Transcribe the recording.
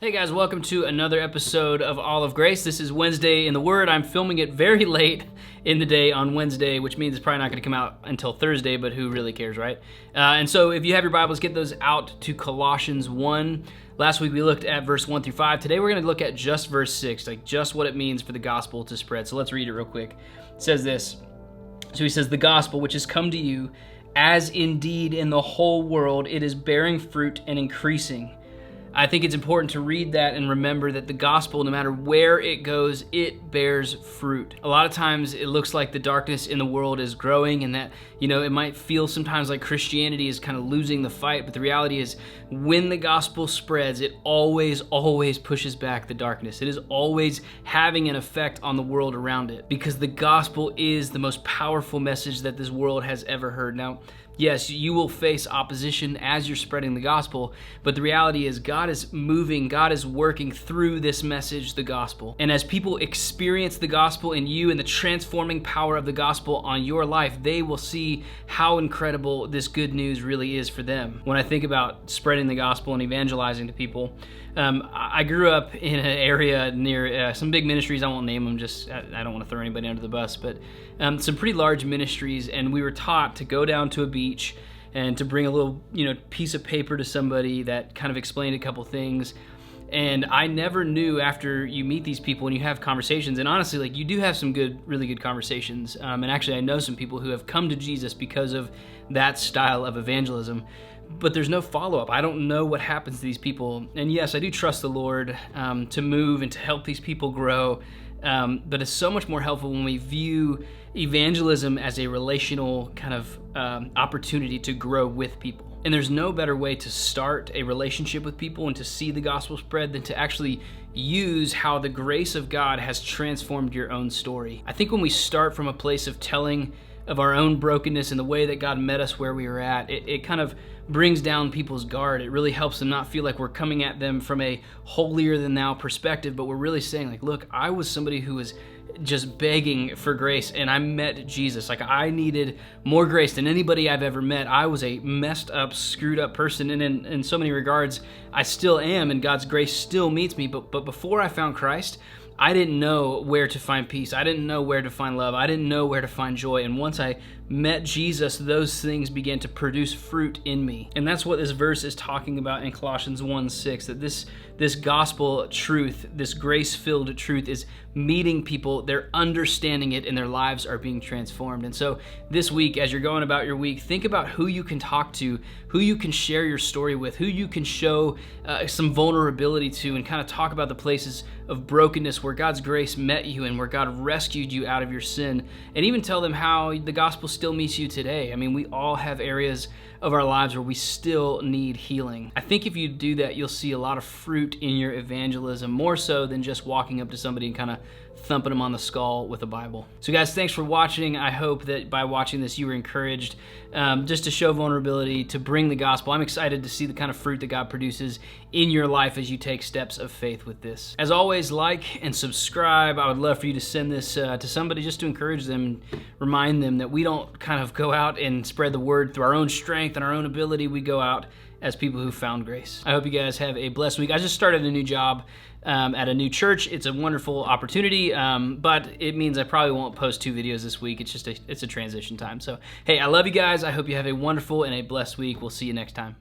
Hey guys, welcome to another episode of All of Grace. This is Wednesday in the Word. I'm filming it very late in the day on Wednesday, which means it's probably not going to come out until Thursday, but who really cares, right? And so if you have your Bibles, get those out to Colossians 1. Last week we looked at verse 1 through 5. Today we're going to look at just verse 6, like just what it means for the gospel to spread. So let's read it real quick. It says this. So he says, "The gospel which has come to you, as indeed in the whole world it is bearing fruit and increasing." I think it's important to read that and remember that the gospel, no matter where it goes, it bears fruit. A lot of times it looks like the darkness in the world is growing and that, it might feel sometimes like Christianity is kind of losing the fight, but the reality is when the gospel spreads, it always pushes back the darkness. It is always having an effect on the world around it because the gospel is the most powerful message that this world has ever heard. Now, yes, you will face opposition as you're spreading the gospel, but the reality is God is moving, God is working through this message, the gospel. And as people experience the gospel in you and the transforming power of the gospel on your life, they will see how incredible this good news really is for them. When I think about spreading the gospel and evangelizing to people, I grew up in an area near some big ministries. I won't name them, I don't want to throw anybody under the bus, but some pretty large ministries, and we were taught to go down to a beach and to bring a little piece of paper to somebody that kind of explained a couple things. And I never knew, after you meet these people and you have conversations, and honestly, you do have some really good conversations. And actually, I know some people who have come to Jesus because of that style of evangelism, but there's no follow-up. I don't know what happens to these people. And yes, I do trust the Lord to move and to help these people grow. But it's so much more helpful when we view evangelism as a relational kind of opportunity to grow with people. And there's no better way to start a relationship with people and to see the gospel spread than to actually use how the grace of God has transformed your own story. I think when we start from a place of telling of our own brokenness and the way that God met us where we were at, it kind of brings down people's guard. It really helps them not feel like we're coming at them from a holier than thou perspective, but we're really saying look, I was somebody who was just begging for grace and I met Jesus. I needed more grace than anybody I've ever met. I was a messed up, screwed up person, and in so many regards I still am, and God's grace still meets me, but before I found Christ, I didn't know where to find peace. I didn't know where to find love. I didn't know where to find joy. And once I met Jesus, those things began to produce fruit in me. And that's what this verse is talking about in Colossians 1:6, that this gospel truth, this grace-filled truth is meeting people, they're understanding it, and their lives are being transformed. And so this week, as you're going about your week, think about who you can talk to, who you can share your story with, who you can show some vulnerability to, and kind of talk about the places of brokenness where God's grace met you and where God rescued you out of your sin, and even tell them how the gospel still meets you today. I mean, we all have areas of our lives where we still need healing. I think if you do that, you'll see a lot of fruit in your evangelism, more so than just walking up to somebody and kind of thumping them on the skull with a Bible. So guys, thanks for watching. I hope that by watching this, you were encouraged just to show vulnerability, to bring the gospel. I'm excited to see the kind of fruit that God produces in your life as you take steps of faith with this. As always, like and subscribe. I would love for you to send this to somebody just to encourage them and remind them that we don't kind of go out and spread the word through our own strength and our own ability. We go out as people who found grace. I hope you guys have a blessed week. I just started a new job at a new church. It's a wonderful opportunity, but it means I probably won't post 2 videos this week. It's a transition time. So, hey, I love you guys. I hope you have a wonderful and a blessed week. We'll see you next time.